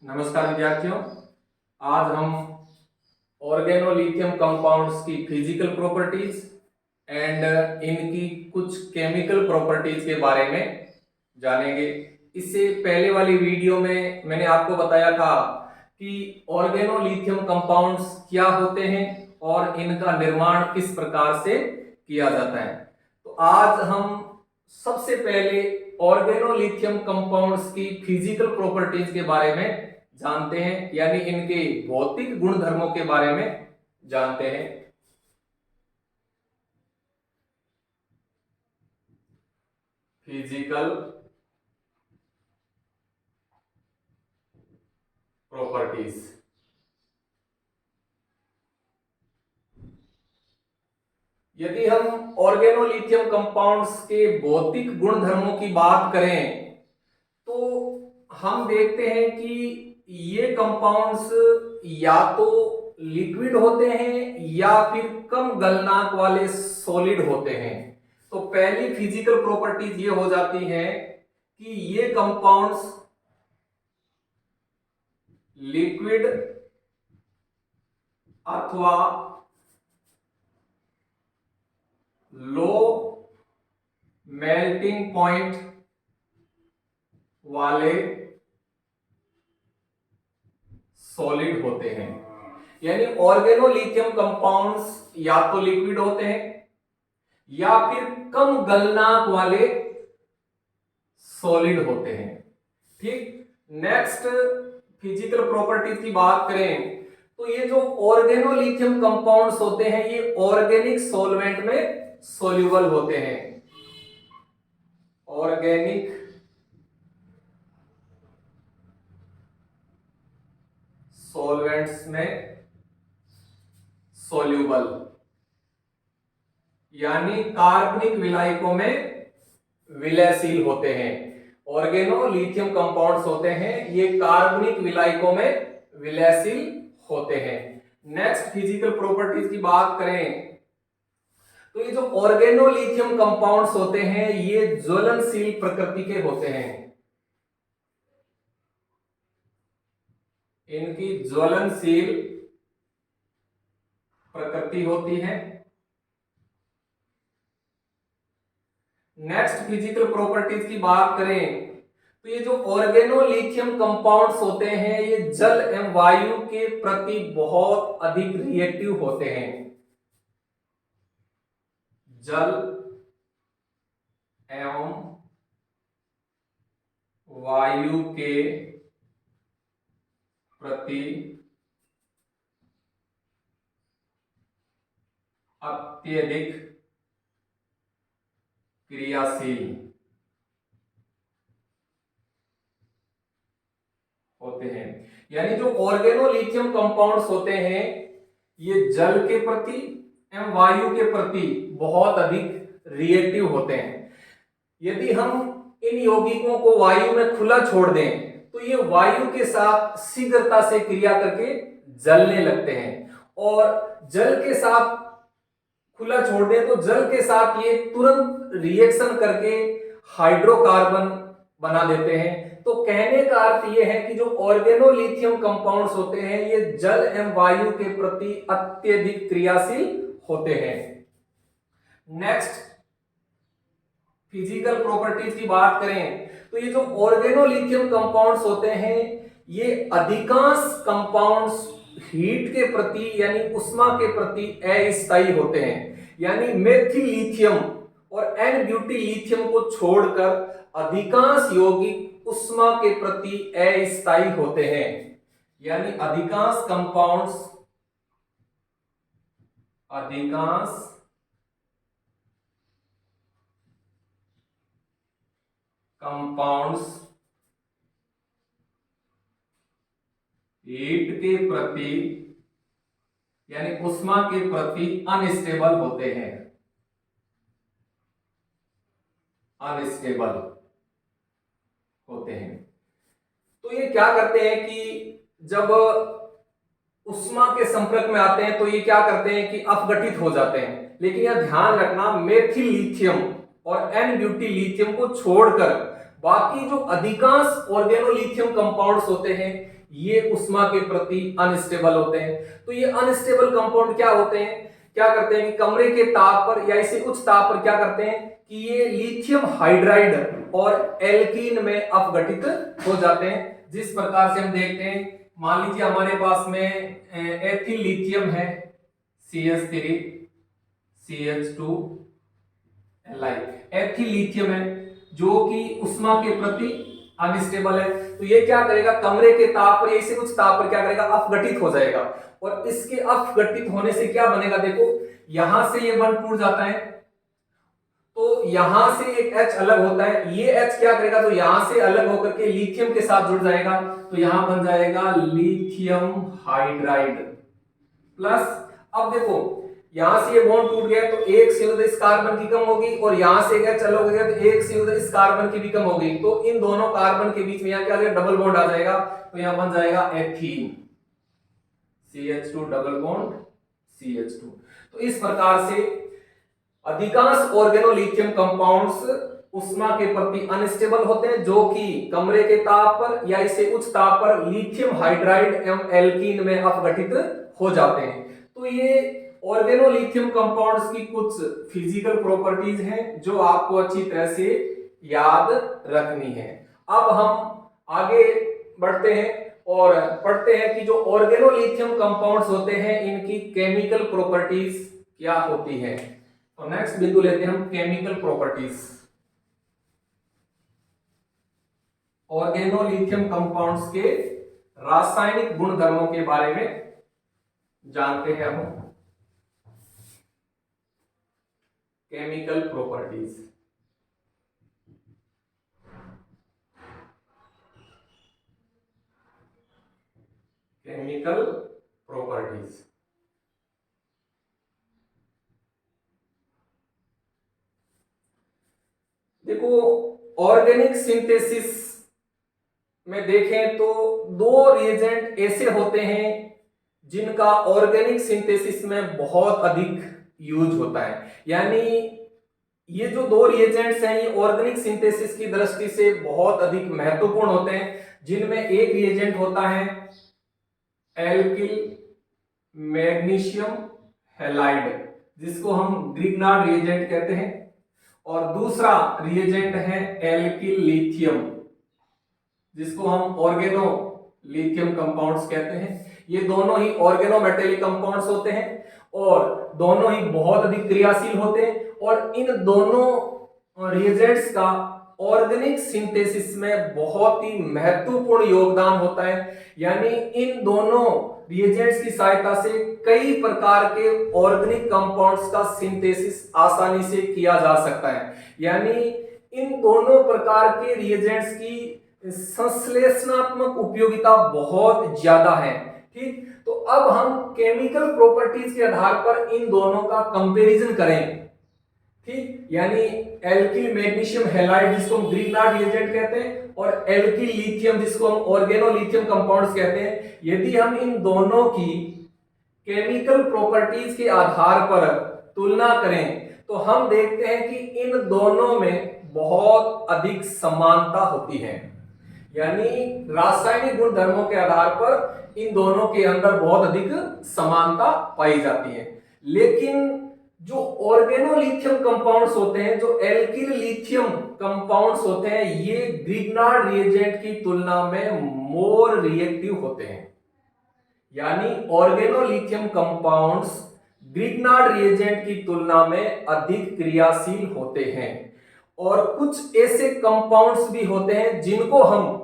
नमस्कार विद्यार्थियों। आज हम ऑर्गेनोलिथियम कंपाउंड्स की फिजिकल प्रॉपर्टीज एंड इनकी कुछ केमिकल प्रॉपर्टीज के बारे में जानेंगे। इससे पहले वाली वीडियो में मैंने आपको बताया था कि ऑर्गेनोलिथियम कंपाउंड्स क्या होते हैं और इनका निर्माण किस प्रकार से किया जाता है। तो आज हम सबसे पहले ऑर्गेनोलिथियम कंपाउंड्स की फिजिकल प्रॉपर्टीज के बारे में जानते हैं, यानी इनके भौतिक गुणधर्मों के बारे में जानते हैं। Physical properties. यदि हम ऑर्गेनोलिथियम कंपाउंड्स के भौतिक गुणधर्मों की बात करें तो हम देखते हैं कि ये कंपाउंड्स या तो लिक्विड होते हैं या फिर कम गलनांक वाले सॉलिड होते हैं। तो पहली फिजिकल प्रॉपर्टीज ये हो जाती है कि ये कंपाउंड्स लिक्विड अथवा लो मेल्टिंग पॉइंट वाले सॉलिड होते हैं। यानी ऑर्गेनोलिथियम कंपाउंड्स या तो लिक्विड होते हैं या फिर कम गलनांक वाले सॉलिड होते हैं। ठीक, नेक्स्ट फिजिकल प्रॉपर्टीज की बात करें तो ये जो ऑर्गेनोलिथियम कंपाउंड्स होते हैं ये ऑर्गेनिक सॉल्वेंट में सोल्यूबल होते हैं। ऑर्गेनिक सॉल्वेंट्स में सोल्यूबल, यानी कार्बनिक विलायकों में विलयशील होते हैं। ऑर्गेनोलिथियम कंपाउंड्स होते हैं ये कार्बनिक विलायकों में विलयशील होते हैं। नेक्स्ट फिजिकल प्रॉपर्टीज की बात करें तो ये जो ऑर्गेनोलिथियम कंपाउंड्स होते हैं ये ज्वलनशील प्रकृति के होते हैं। इनकी ज्वलनशील प्रकृति होती है। नेक्स्ट फिजिकल प्रॉपर्टीज की बात करें तो ये जो ऑर्गेनोलिथियम कंपाउंड्स होते हैं ये जल एवं वायु के प्रति बहुत अधिक रिएक्टिव होते हैं। जल एवं वायु के प्रति अत्यधिक क्रियाशील होते हैं। यानी जो ऑर्गेनोलिथियम कंपाउंड्स होते हैं ये जल के प्रति एवं वायु के प्रति बहुत अधिक रिएक्टिव होते हैं। यदि हम इन यौगिकों को वायु में खुला छोड़ दें तो ये वायु के साथ शीघ्रता से क्रिया करके जलने लगते हैं, और जल के साथ खुला छोड़ दें तो जल के साथ ये तुरंत रिएक्शन करके हाइड्रोकार्बन बना देते हैं। तो कहने का अर्थ ये है कि जो ऑर्गेनोलिथियम कंपाउंड्स होते हैं ये जल एवं वायु के प्रति अत्यधिक क्रियाशील होते हैं। नेक्स्ट फिजिकल प्रॉपर्टीज की बात करें तो ये जो ऑर्गेनोलिथियम कंपाउंड्स होते हैं ये अधिकांश कंपाउंड्स हीट के प्रति यानी उष्मा के प्रति अस्थायी होते हैं। यानी मेथिलिथियम और एन ब्यूटिलिथियम को छोड़कर अधिकांश यौगिक उष्मा के प्रति अस्थायी होते हैं। यानी अधिकांश कंपाउंड्स हीट के प्रति यानी उष्मा के प्रति अनस्टेबल होते हैं। अनस्टेबल होते हैं। तो ये क्या करते हैं कि जब उष्मा के संपर्क में आते हैं तो ये क्या करते हैं कि अपघटित हो जाते हैं। लेकिन यह ध्यान रखना मेथिलिथियम और एन ब्यूटिलिथियम को छोड़कर बाकी जो अधिकांश ऑर्गेनोलिथियम कंपाउंड्स होते हैं ये ऊष्मा के प्रति अनस्टेबल होते हैं। तो ये अनस्टेबल कंपाउंड क्या होते हैं, क्या करते हैं कि कमरे के ताप पर या इसे उच्च ताप पर क्या करते हैं कि ये लिथियम हाइड्राइड और एल्कीन में अपघटित हो जाते हैं। जिस प्रकार से हम देखते हैं, मान लीजिए हमारे पास में एथिल लिथियम है CH3 CH2 एथिल लिथियम है जो कि ऊष्मा के प्रति अनस्टेबल है। तो ये क्या करेगा, कमरे के ताप पर या इसे उच्च ताप पर क्या करेगा, अपघटित हो जाएगा। और इसके अपघटित होने से क्या बनेगा, देखो यहां से ये बंध टूट जाता है, तो यहां से एक H अलग होता है, ये H क्या करेगा, तो यहां से अलग होकर के लिथियम के साथ जुड़ जाएगा, तो यहां बन जाएगा लिथियम हाइड्राइड प्लस। अब देखो यहां से ये बॉन्ड टूट गया तो एक CO इस कार्बन की कम होगी, और यहां से एक H अलग हो गया तो एक CO इस कार्बन की भी कम होगी। तो इन दोनों कार्बन के बीच में यहां क्या आ जाएगा, डबल बॉन्ड आ जाएगा, तो यहां बन जाएगा ethene CH2 double bond CH2। तो इस प्रकार से अधिकांश ऑर्गेनोलिथियम कंपाउंड्स ऊष्मा के प्रति अनस्टेबल होते हैं, जो कि कमरे के ताप पर या इसे उच्च ताप पर लिथियम हाइड्राइड एवं एल्कीन में अपघटित हो जाते हैं। तो ये ऑर्गेनोलिथियम कंपाउंड्स की कुछ फिजिकल प्रॉपर्टीज हैं जो आपको अच्छी तरह से याद रखनी है। अब हम आगे बढ़ते हैं और पढ़ते हैं कि जो ऑर्गेनोलिथियम कंपाउंड्स होते हैं इनकी केमिकल प्रॉपर्टीज क्या होती है। तो नेक्स्ट बिंदु लेते हैं हम केमिकल प्रॉपर्टीज। ऑर्गेनोलिथियम कंपाउंड्स के रासायनिक गुणधर्मों के बारे में जानते हैं हम। Chemical properties, chemical properties. देखो ऑर्गेनिक सिंथेसिस में देखें तो दो रिएजेंट ऐसे होते हैं जिनका ऑर्गेनिक सिंथेसिस में बहुत अधिक यूज होता है। यानी ये जो दो रिएजेंट्स हैं ये ऑर्गेनिक सिंथेसिस की दृष्टि से बहुत अधिक महत्वपूर्ण होते हैं, जिनमें एक रिएजेंट होता है एल्किल मैग्नीशियम हैलाइड जिसको हम ग्रिग्नार्ड रिएजेंट कहते हैं, और दूसरा रिएजेंट है एल्किल लिथियम जिसको हम ऑर्गेनो लिथियम कंपाउंड्स कहते हैं। ये दोनों ही ऑर्गेनो मेटेलिक कंपाउंड्स होते हैं और दोनों ही बहुत अधिक क्रियाशील होते हैं, और इन दोनों रिएजेंट्स का ऑर्गेनिक सिंथेसिस में बहुत ही महत्वपूर्ण योगदान होता है। यानी इन दोनों रिएजेंट्स की सहायता से कई प्रकार के ऑर्गेनिक कंपाउंड्स का सिंथेसिस आसानी से किया जा सकता है। यानी इन दोनों प्रकार के रिएजेंट्स की संश्लेषणात्मक उपयोगिता बहुत ज्यादा है। ठीक, तो अब हम केमिकल प्रॉपर्टीज के आधार पर इन दोनों का कंपैरिजन करें। ठीक, यानी एल्किल मैग्नीशियम हैलाइड जिसको हम ग्रिग्नार्ड रिएजेंट कहते हैं और एल्किल लिथियम जिसको हम ऑर्गेनोलिथियम कंपाउंड्स कहते हैं, यदि हम इन दोनों की केमिकल प्रॉपर्टीज के आधार पर तुलना करें तो हम देखते हैं कि इन दोनों में बहुत अधिक समानता होती है। यानी रासायनिक गुणधर्मों के आधार पर इन दोनों के अंदर बहुत अधिक समानता पाई जाती है। लेकिन जो ऑर्गेनोलिथियम कंपाउंड्स होते हैं, जो एल्किल लिथियम कंपाउंड्स होते हैं, ये ग्रिग्नार्ड रिएजेंट की तुलना में मोर रिएक्टिव होते हैं। यानी ऑर्गेनोलिथियम कंपाउंड्स ग्रिग्नार्ड रिएजेंट की तुलना में अधिक क्रियाशील होते हैं। और कुछ ऐसे कंपाउंड्स भी होते हैं जिनको हम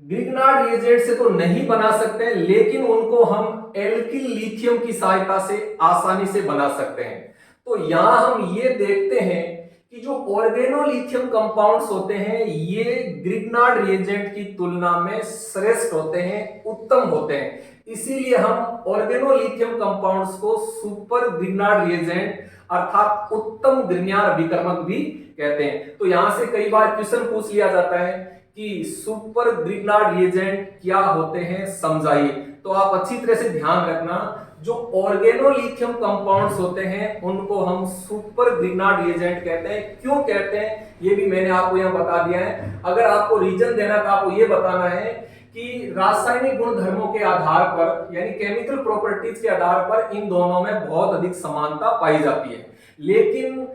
ग्रिग्नार्ड रिएजेंट से तो नहीं बना सकते, लेकिन उनको हम एल्किल लिथियम की सहायता से आसानी से बना सकते हैं। तो यहां हम ये देखते हैं कि जो ऑर्गेनोलिथियम कंपाउंड्स होते हैं ये ग्रिग्नार्ड रिएजेंट की तुलना में श्रेष्ठ होते हैं, उत्तम होते हैं। इसीलिए हम ऑर्गेनोलिथियम कंपाउंड्स को सुपर ग्रिग्नार्ड रिएजेंट अर्थात उत्तम ग्रिग्नार्ड अभिकर्मक भी कहते हैं। तो यहां से कई बार क्वेश्चन पूछ लिया जाता है कि सुपर ग्रिग्नार्ड रिएजेंट क्या होते हैं, समझाइए। तो आप अच्छी तरह से ध्यान रखना, जो ऑर्गेनोलिथियम कंपाउंड्स होते हैं उनको हम सुपर ग्रिग्नार्ड रिएजेंट कहते हैं। क्यों कहते हैं ये भी मैंने आपको यहां बता दिया है। अगर आपको रीजन देना तो आपको ये बताना है कि रासायनिक गुण धर्मों के आधार पर यानी केमिकल प्रॉपर्टीज के आधार पर इन दोनों में बहुत अधिक समानता पाई जाती है, लेकिन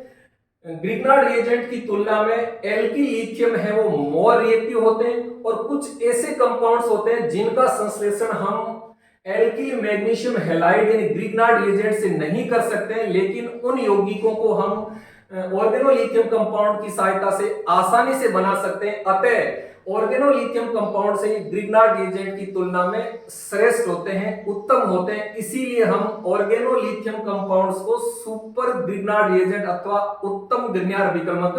ग्रिग्नार्ड रिएजेंट की तुलना में एल्किल लिथियम है वो मोर रिएक्टिव होते हैं, और कुछ ऐसे कंपाउंड्स होते हैं जिनका संश्लेषण हम एल्किल मैग्नीशियम हैलाइड यानी ग्रिग्नार्ड रिएजेंट से नहीं कर सकते हैं, लेकिन उन यौगिकों को हम ऑर्गेनोलिथियम कंपाउंड की सहायता से आसानी से बना सकते हैं। अतः ऑर्गेनोलिथियम कंपाउंड से ग्रिग्नार्ड रिएजेंट की तुलना में श्रेष्ठ होते हैं, उत्तम होते हैं, इसीलिए हम ऑर्गेनोलिथियम कंपाउंड्स को सुपर ग्रिग्नार्ड रिएजेंट अथवा उत्तम ग्रिग्नार्ड विकर्मक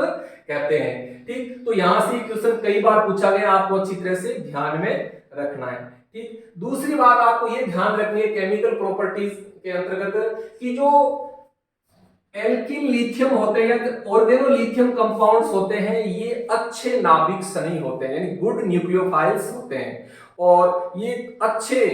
कहते हैं। ठीक, तो यहां से क्वेश्चन कई बार पूछा गया, आपको अच्छी तरह से ध्यान में रखना है। ठीक, दूसरी बात आपको यह ध्यान रखनी है केमिकल प्रॉपर्टीज के अंतर्गत कि जो एल्किल लिथियम होते हैं या ऑर्गेनोलिथियम कंपाउंड्स होते हैं ये अच्छे नाभिक सनी होते हैं यानी गुड न्यूक्लियोफाइल्स होते हैं, और ये अच्छे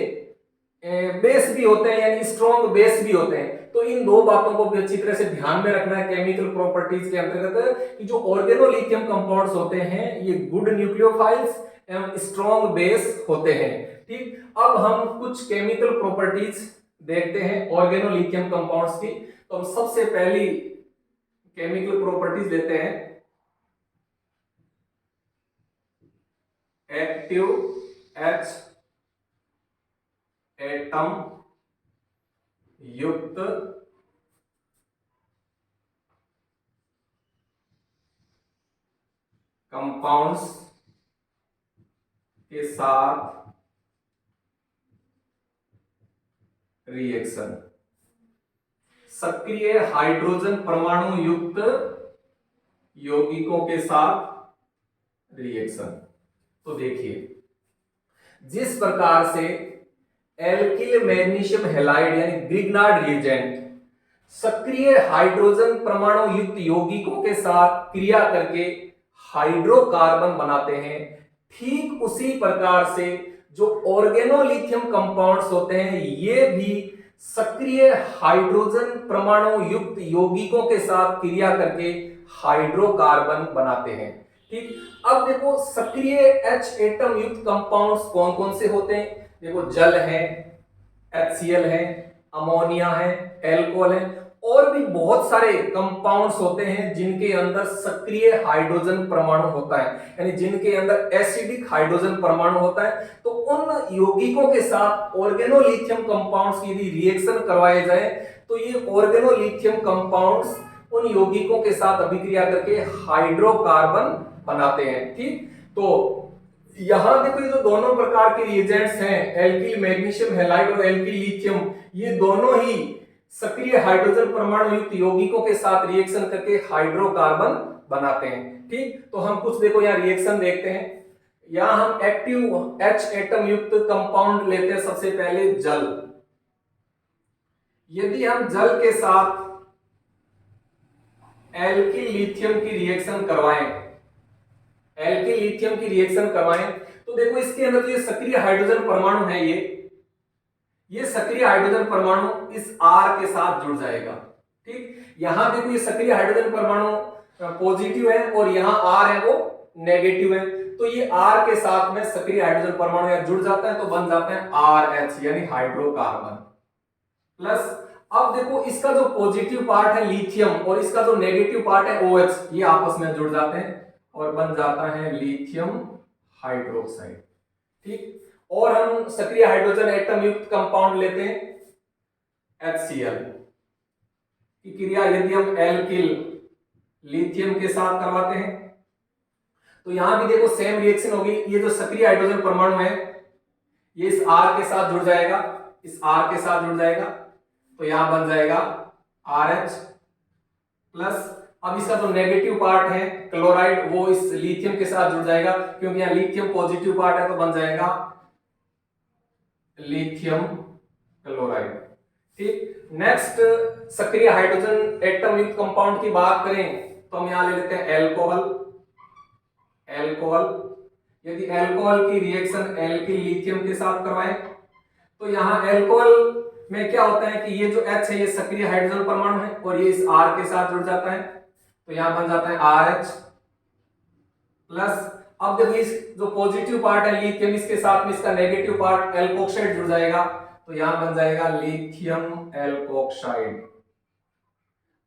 बेस भी होते हैं यानी स्ट्रॉन्ग बेस भी होते हैं। तो इन दो बातों को भी अच्छी तरह से ध्यान में रखना है केमिकल प्रॉपर्टीज के अंतर्गत कि जो ऑर्गेनोलिथियम कंपाउंड्स होते हैं ये गुड न्यूक्लियोफाइल्स एवं स्ट्रॉन्ग बेस होते हैं। ठीक, अब हम कुछ केमिकल प्रॉपर्टीज देखते हैं ऑर्गेनोलिथियम कंपाउंड्स की। तो हम सबसे पहली केमिकल प्रॉपर्टीज लेते हैं एक्टिव H एटम युक्त कंपाउंड्स के साथ रिएक्शन, सक्रिय हाइड्रोजन परमाणु युक्त यौगिकों के साथ रिएक्शन। तो देखिए जिस प्रकार से एल्किल मैग्नीशियम हैलाइड यानी ग्रिग्नार्ड रिएजेंट सक्रिय हाइड्रोजन परमाणु युक्त यौगिकों के साथ क्रिया करके हाइड्रोकार्बन बनाते हैं, ठीक उसी प्रकार से जो ऑर्गेनोलिथियम कंपाउंड्स होते हैं ये भी सक्रिय हाइड्रोजन परमाणु युक्त यौगिकों के साथ क्रिया करके हाइड्रोकार्बन बनाते हैं। ठीक, अब देखो सक्रिय H एटम युक्त कंपाउंड्स कौन कौन से होते हैं। देखो जल है, HCl है, अमोनिया है, एल्कोहल है, और भी बहुत सारे कंपाउंड्स होते हैं जिनके अंदर सक्रिय हाइड्रोजन परमाणु होता है यानी जिनके अंदर एसिडिक हाइड्रोजन परमाणु होता है। तो उन यौगिकों के साथ ऑर्गेनोलिथियम कंपाउंड्स की यदि रिएक्शन करवाए जाए तो ये ऑर्गेनोलिथियम कंपाउंड्स उन यौगिकों के साथ अभिक्रिया करके हाइड्रोकार्बन बनाते हैं। ठीक, तो यहां देखो ये जो दोनों प्रकार के रिएजेंट्स हैं एल्किल मैग्नीशियम हैलाइड और एल्किल लिथियम, ये दोनों ही सक्रिय हाइड्रोजन परमाणु युक्त यौगिकों के साथ रिएक्शन करके हाइड्रोकार्बन बनाते हैं। ठीक, तो हम कुछ देखो यहाँ रिएक्शन देखते हैं। यहां हम एक्टिव H एटम युक्त कंपाउंड लेते हैं। सबसे पहले जल, यदि हम जल के साथ एल्किल लिथियम की रिएक्शन करवाएं, एल्किल लिथियम की रिएक्शन करवाएं तो देखो इसके अंदर जो ये सक्रिय हाइड्रोजन परमाणु है ये सक्रिय हाइड्रोजन परमाणु इस R के साथ जुड़ जाएगा। ठीक, यहां देखो ये सक्रिय हाइड्रोजन परमाणु पॉजिटिव है और यहां R है वो नेगेटिव है, तो ये R के साथ में सक्रिय हाइड्रोजन परमाणु यहां जुड़ जाता है तो बन जाते हैं RH यानी हाइड्रोकार्बन। प्लस अब देखो इसका जो पॉजिटिव पार्ट है लिथियम और इसका जो नेगेटिव पार्ट है OH, ये आपस में जुड़ जाते हैं और बन जाता है लिथियम हाइड्रोक्साइड। ठीक, और हम सक्रिय हाइड्रोजन एटम युक्त कंपाउंड लेते हैं HCl की क्रिया यदि हम एल्किल लिथियम के साथ करवाते हैं तो यहां भी देखो सेम रिएक्शन होगी। ये जो सक्रिय हाइड्रोजन परमाणु है ये इस R के साथ जुड़ जाएगा, इस R के साथ जुड़ जाएगा तो यहां बन जाएगा RH प्लस अब इसका जो नेगेटिव पार्ट है क्लोराइड वो इस लिथियम के साथ जुड़ जाएगा क्योंकि यहाँ लिथियम पॉजिटिव पार्ट है तो बन जाएगा लिथियम क्लोराइड। ठीक, नेक्स्ट सक्रिय हाइड्रोजन एटम युक्त कंपाउंड की बात करें तो हम यहां ले लेते हैं एल्कोहल। एल्कोहल, यदि एल्कोहल की रिएक्शन एल्किल लिथियम के साथ करवाएं तो यहां एल्कोहल में क्या होता है कि ये जो H है ये सक्रिय हाइड्रोजन परमाणु है और ये इस R के साथ जुड़ जाता है तो यहां बन जाता है RH प्लस अब देखो इस जो पॉजिटिव पार्ट है लिथियम, इसके साथ में इसका नेगेटिव पार्ट एल्कोक्साइड जुड़ जाएगा, तो यहां बन जाएगा लिथियम एल्कोक्साइड।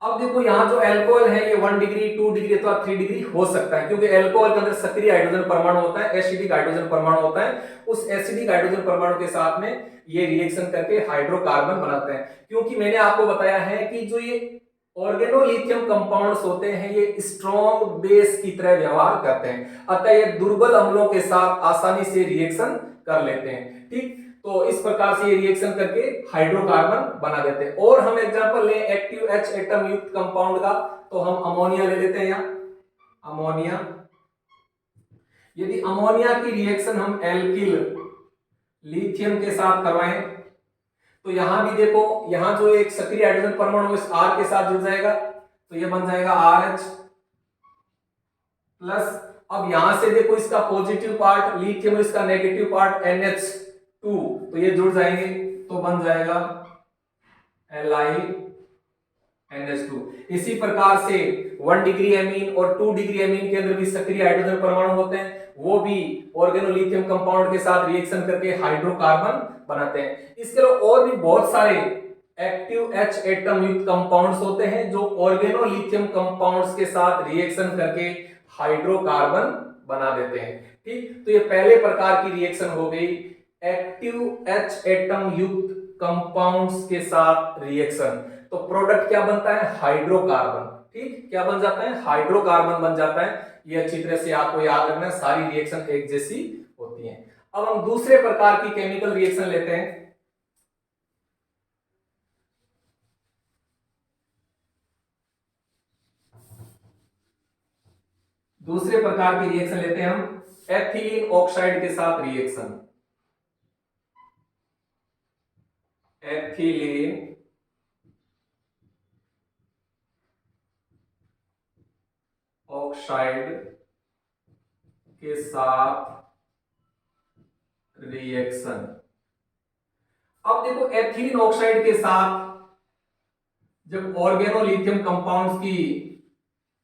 अब देखो यहाँ जो एल्कोहल है ये 1 डिग्री 2 डिग्री अथवा 3 डिग्री हो सकता है, क्योंकि एल्कोहल के अंदर सक्रिय हाइड्रोजन परमाणु होता है, एसिडिक हाइड्रोजन परमाणु होता है। उस एसिडिक हाइड्रोजन परमाणु के साथ में ये रिएक्शन करके हाइड्रोकार्बन बनाते हैं। क्योंकि मैंने आपको बताया है कि जो ये ऑर्गेनोलिथियम कंपाउंड्स होते हैं ये स्ट्रॉन्ग बेस की तरह व्यवहार करते हैं, अतः ये दुर्बल अम्लों के साथ आसानी से रिएक्शन कर लेते हैं। ठीक, तो इस प्रकार से ये रिएक्शन करके हाइड्रोकार्बन बना देते हैं। और हम एग्जांपल लें एक्टिव H एटम युक्त कंपाउंड का, तो हम अमोनिया ले लेते हैं। यहाँ अमोनिया, यदि अमोनिया की रिएक्शन हम एल्किल लिथियम के साथ करवाएं, तो यहां भी देखो यहां जो एक सक्रिय हाइड्रोजन परमाणु इस R के साथ जुड़ जाएगा, तो ये बन जाएगा RH प्लस। अब यहां से देखो इसका पॉजिटिव पार्ट लिथियम, इसका नेगेटिव पार्ट NH2, तो ये जुड़ जाएंगे, तो बन जाएगा LiNH2। इसी प्रकार से 1 डिग्री एमीन और 2 डिग्री एमीन के अंदर भी सक्रिय हाइड्रोजन परमाणु होते हैं, वो भी ऑर्गेनोलिथियम कंपाउंड के साथ रिएक्शन करके हाइड्रोकार्बन बनाते हैं। इसके अलावा और भी बहुत सारे एक्टिव H एटम युक्त कंपाउंड्स होते हैं जो ऑर्गेनोलिथियम कंपाउंड्स के साथ रिएक्शन करके हाइड्रोकार्बन बना देते हैं। ठीक, तो ये पहले प्रकार की रिएक्शन हो गई एक्टिव H एटम युक्त कंपाउंड्स के साथ रिएक्शन। तो प्रोडक्ट क्या बनता है? हाइड्रोकार्बन। ठीक, क्या बन जाता है? हाइड्रोकार्बन बन जाता है। ये अच्छी तरह से आपको याद रखना है, सारी रिएक्शन एक जैसी होती हैं। अब हम दूसरे प्रकार की केमिकल रिएक्शन लेते हैं। दूसरे प्रकार की रिएक्शन लेते हैं हम एथिलीन ऑक्साइड के साथ रिएक्शन। एथिलीन ऑक्साइड के साथ रिएक्शन। अब देखो एथिलीन ऑक्साइड के साथ जब ऑर्गेनोलिथियम कंपाउंड्स की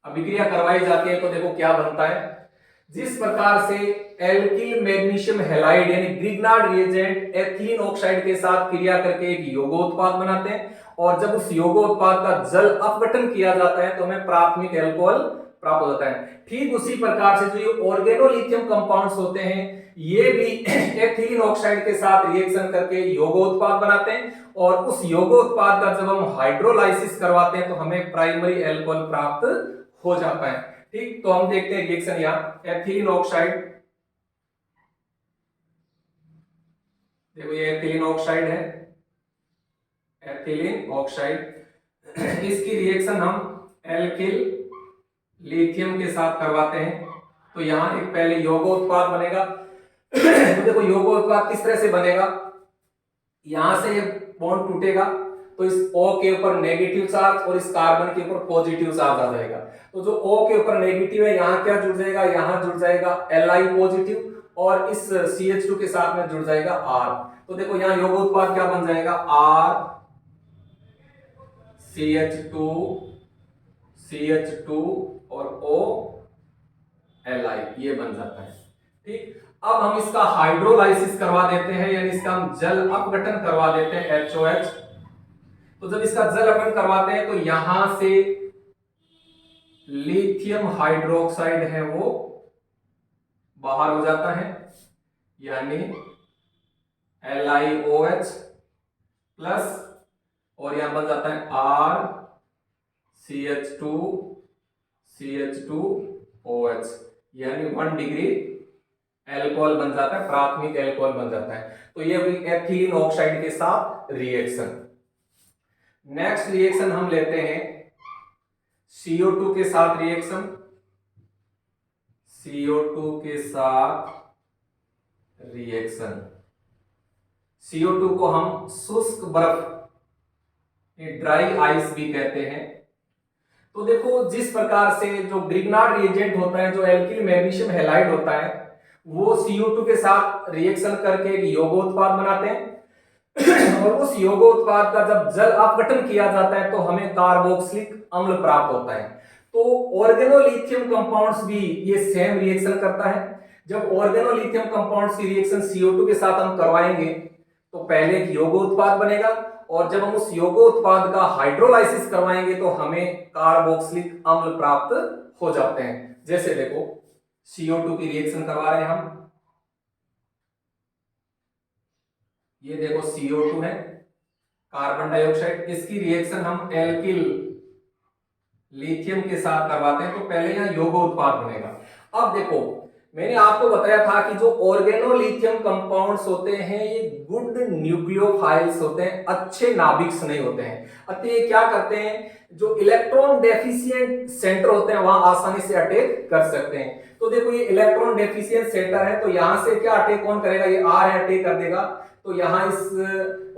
अभिक्रिया करवाई जाती है, तो देखो क्या बनता है। जिस प्रकार से एल्किल मैग्नीशियम हैलाइड यानी ग्रिग्नार्ड रिएजेंट एथिलीन ऑक्साइड के साथ क्रिया करके एक यौगोत्पाद बनाते हैं, और जब उस यौगोत्पाद का जल अपघटन किया जाता है तो हमें प्राथमिक एल्कोहल प्राप्त हो जाता है। ठीक उसी प्रकार से जो ये ऑर्गेनोलिथियम कंपाउंड्स होते हैं ये भी एथिलीन ऑक्साइड के साथ रिएक्शन करके यौगोत्पाद बनाते हैं, और उस यौगोत्पाद का जब हम हाइड्रोलाइसिस करवाते हैं तो हमें प्राइमरी एल्कोहल प्राप्त हो जाता है। ठीक, तो हम देखते हैं रिएक्शन यहां एथिलीन ऑक्साइड, देखो ये एथिलीन ऑक्साइड है, एथिलीन ऑक्साइड इसकी रिएक्शन हम एल्किल लिथियम के साथ करवाते हैं, तो यहां एक पहले यौगोत्पाद बनेगा। तो देखो यौगोत्पाद किस तरह से बनेगा, यहां से ये बॉन्ड टूटेगा तो इस O के ऊपर नेगेटिव चार्ज और इस कार्बन के ऊपर पॉजिटिव चार्ज आ जाएगा। तो जो O के ऊपर नेगेटिव है यहां क्या जुड़ जाएगा, यहां जुड़ जाएगा Li पॉजिटिव, और इस CH2 के साथ में जुड़ जाएगा R। तो देखो यहां यौगोत्पाद क्या बन जाएगा, R CH2 CH2 और O Li, ये बन जाता है। ठीक, अब हम इसका हाइड्रोलाइसिस करवा देते हैं, यानी इसका हम जल अपघटन करवा देते हैं HOH। तो जब इसका जल अपघटन करवाते हैं तो यहां से लिथियम हाइड्रोक्साइड है वो बाहर हो जाता है, यानी LiOH प्लस, और यहां बन जाता है R CH2 CH2OH, यानी 1 डिग्री एल्कोहल बन जाता है, प्राथमिक एल्कोहल बन जाता है। तो ये भी एथिलीन ऑक्साइड के साथ रिएक्शन। नेक्स्ट रिएक्शन हम लेते हैं CO2 के साथ रिएक्शन। CO2 के साथ रिएक्शन, CO2 को हम शुष्क बर्फ ड्राई आइस भी कहते हैं। तो देखो जिस प्रकार से जो ग्रिग्नार्ड रिएजेंट होता है, जो एल्किल मैग्नीशियम हैलाइड होता है, वो CO2 के साथ रिएक्शन करके एक यौगोत्पाद बनाते हैं और उस यौगोत्पाद का जब जल अपघटन किया जाता है तो हमें कार्बोक्सिलिक अम्ल प्राप्त होता है। तो ऑर्गेनोलिथियम कंपाउंड्स भी ये सेम रिएक्शन करता है। जब ऑर्गेनोलिथियम कंपाउंड्स की रिएक्शन CO2 के साथ हम करवाएंगे तो पहले एक यौगिक उत्पाद बनेगा, और जब हम उस यौगिक उत्पाद का हाइड्रोलाइसिस करवाएंगे तो हमें कार्बोक्सिलिक अम्ल प्राप्त हो जाते हैं। जैसे देखो CO2 की रिएक्शन करवा रहे हैं हम, ये देखो CO2 है, कार्बन डाइऑक्साइड, इसकी रिएक्शन हम एल्किल लिथियम के साथ करवाते हैं तो पहले यहां यौगिक उत्पाद बनेगा। अब देखो मैंने आपको बताया था कि जो ऑर्गेनोलिथियम कंपाउंड्स होते हैं ये गुड न्यूक्लियोफाइल्स होते हैं, अच्छे नाभिक नहीं होते हैं। अतः ये क्या करते हैं, जो इलेक्ट्रॉन डेफिशिएंट सेंटर होते हैं वहां आसानी से अटैक कर सकते हैं। तो देखो ये इलेक्ट्रॉन डेफिशिएंट सेंटर है, तो यहां से क्या अटैक कौन करेगा, ये R है, अटैक कर देगा। तो यहां इस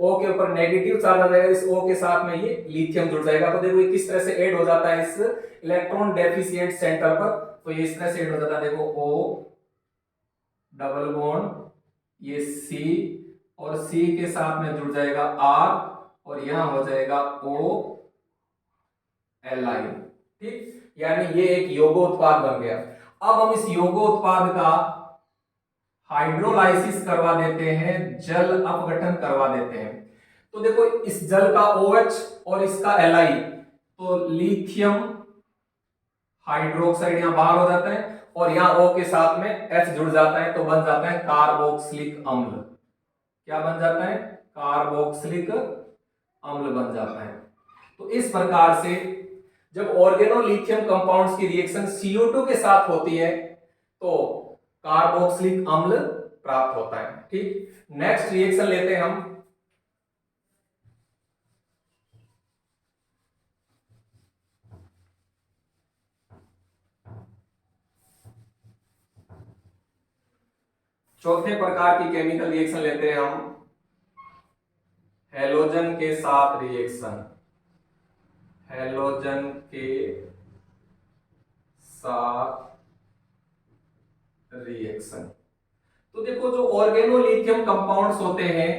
O के ऊपर नेगेटिव चार्ज आ जाएगा, इस O के साथ में ये लिथियम जुड़ जाएगा। तो देखो ये किस तरह से ऐड हो जाता है इस इलेक्ट्रॉन डेफिशिएंट सेंटर पर, तो ये इस तरह से ऐड हो जाता है। देखो O डबल बॉन्ड ये C, और C के साथ में जुड़ जाएगा R, और यहां हो जाएगा OLi। ठीक, यानी ये एक यौगिक उत्पाद बन गया। अब हम इस यौगिक उत्पाद का हाइड्रोलाइसिस करवा देते हैं, जल अपघटन करवा देते हैं। तो देखो इस जल का OH और इसका Li, तो लिथियम हाइड्रोक्साइड यहां बाहर हो जाता है, और यहां O के साथ में H जुड़ जाता है, तो बन जाता है कार्बोक्सिलिक अम्ल। क्या बन जाता है, कार्बोक्सिलिक अम्ल बन जाता है। तो इस प्रकार से जब ऑर्गेनोलिथियम कंपाउंड्स की रिएक्शन CO2 के साथ होती है तो कार्बोक्सिलिक अम्ल प्राप्त होता है। ठीक, नेक्स्ट रिएक्शन लेते हैं हम, चौथे प्रकार की केमिकल रिएक्शन लेते हैं हम, हेलोजन के साथ रिएक्शन। हेलोजन के साथ रिएक्शन, तो देखो जो ऑर्गेनोलिथियम कंपाउंड्स होते हैं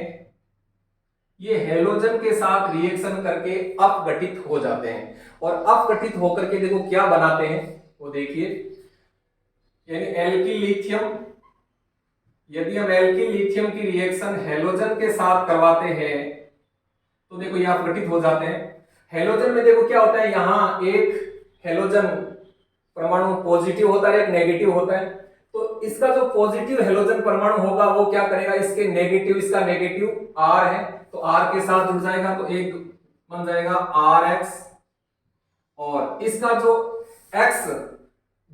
ये हेलोजन के साथ रिएक्शन करके अपघटित हो जाते हैं, और अपघटित होकर के देखो क्या बनाते हैं वो देखिए, यानी एल्किल लिथियम। यदि हम एल्किल लिथियम की रिएक्शन हेलोजन के साथ करवाते हैं तो देखो ये अपघटित हो जाते हैं। हेलोजन में देखो क्या होता है, यहां एक हेलोजन परमाणु पॉजिटिव होता है, एक नेगेटिव होता है। तो इसका जो पॉजिटिव हेलोजन परमाणु होगा वो क्या करेगा, इसके नेगेटिव, इसका नेगेटिव R है तो R के साथ जुड़ जाएगा, तो एक बन जाएगा RX, और इसका जो X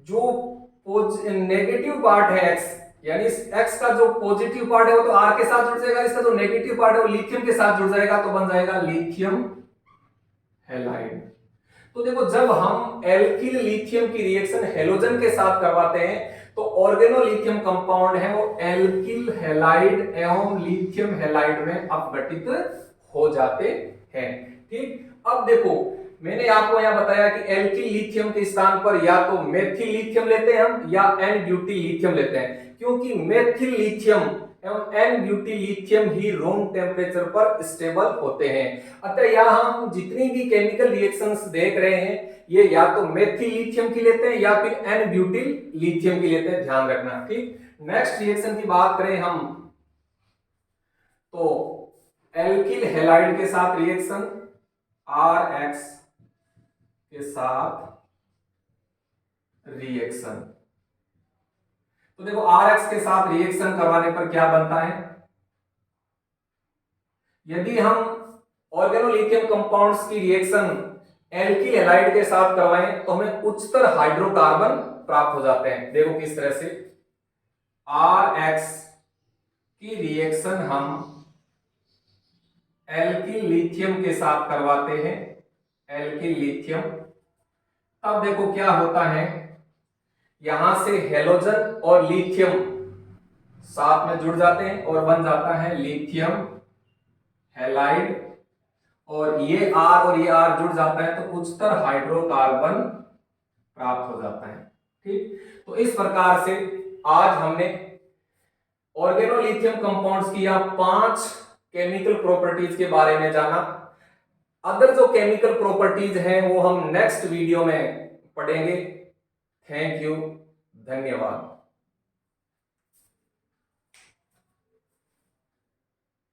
जो नेगेटिव पार्ट है X, यानी इस X का जो पॉजिटिव पार्ट है वो तो R के साथ जुड़ जाएगा, इसका जो नेगेटिव पार्ट है वो लिथियम के साथ जुड़ जाएगा, तो बन जाएगा लिथियम हैलाइड। तो देखो जब हम एल्किल लिथियम की रिएक्शन हेलोजन के साथ करवाते हैं तो ऑर्गेनोलिथियम कंपाउंड है वो एल्किल हैलाइड एवं लिथियम हैलाइड में अपघटित हो जाते हैं। ठीक, अब देखो मैंने आपको यहां बताया कि एल्किल लिथियम के स्थान पर या तो मेथिल लिथियम लेते हैं हम या एन ब्यूटिल लिथियम लेते हैं, क्योंकि मेथिल लिथियम एवं एन ब्यूटिल लिथियम ही रूम टेम्परेचर पर स्टेबल होते हैं। अतः यहां हम जितनी भी केमिकल रिएक्शंस देख रहे हैं ये या तो मेथिल लिथियम की लेते हैं या फिर एन ब्यूटिल लिथियम की लेते हैं, ध्यान रखना। ठीक, नेक्स्ट रिएक्शन की बात करें हम तो एल्किल हैलाइड के साथ रिएक्शन, RX के साथ रिएक्शन। तो देखो RX के साथ रिएक्शन करवाने पर क्या बनता है, यदि हम ऑर्गेनोलिथियम कंपाउंड्स की रिएक्शन एल्किल हैलाइड के साथ करवाएं तो हमें उच्चतर हाइड्रोकार्बन प्राप्त हो जाते हैं। देखो किस तरह से, RX की रिएक्शन हम एल्किल लिथियम के साथ करवाते हैं, एल्किल लिथियम, तब देखो क्या होता है, यहां से हेलोजन और लिथियम साथ में जुड़ जाते हैं और बन जाता है लिथियम हैलाइड, और ये R और ये R जुड़ जाता है तो उच्चतर हाइड्रोकार्बन प्राप्त हो जाता है। ठीक, तो इस प्रकार से आज हमने ऑर्गेनोलिथियम कंपाउंड्स की या 5 केमिकल प्रॉपर्टीज के बारे में जाना। अदर जो केमिकल प्रॉपर्टीज हैं वो हम नेक्स्ट वीडियो में पढ़ेंगे। थैंक यू, धन्यवाद।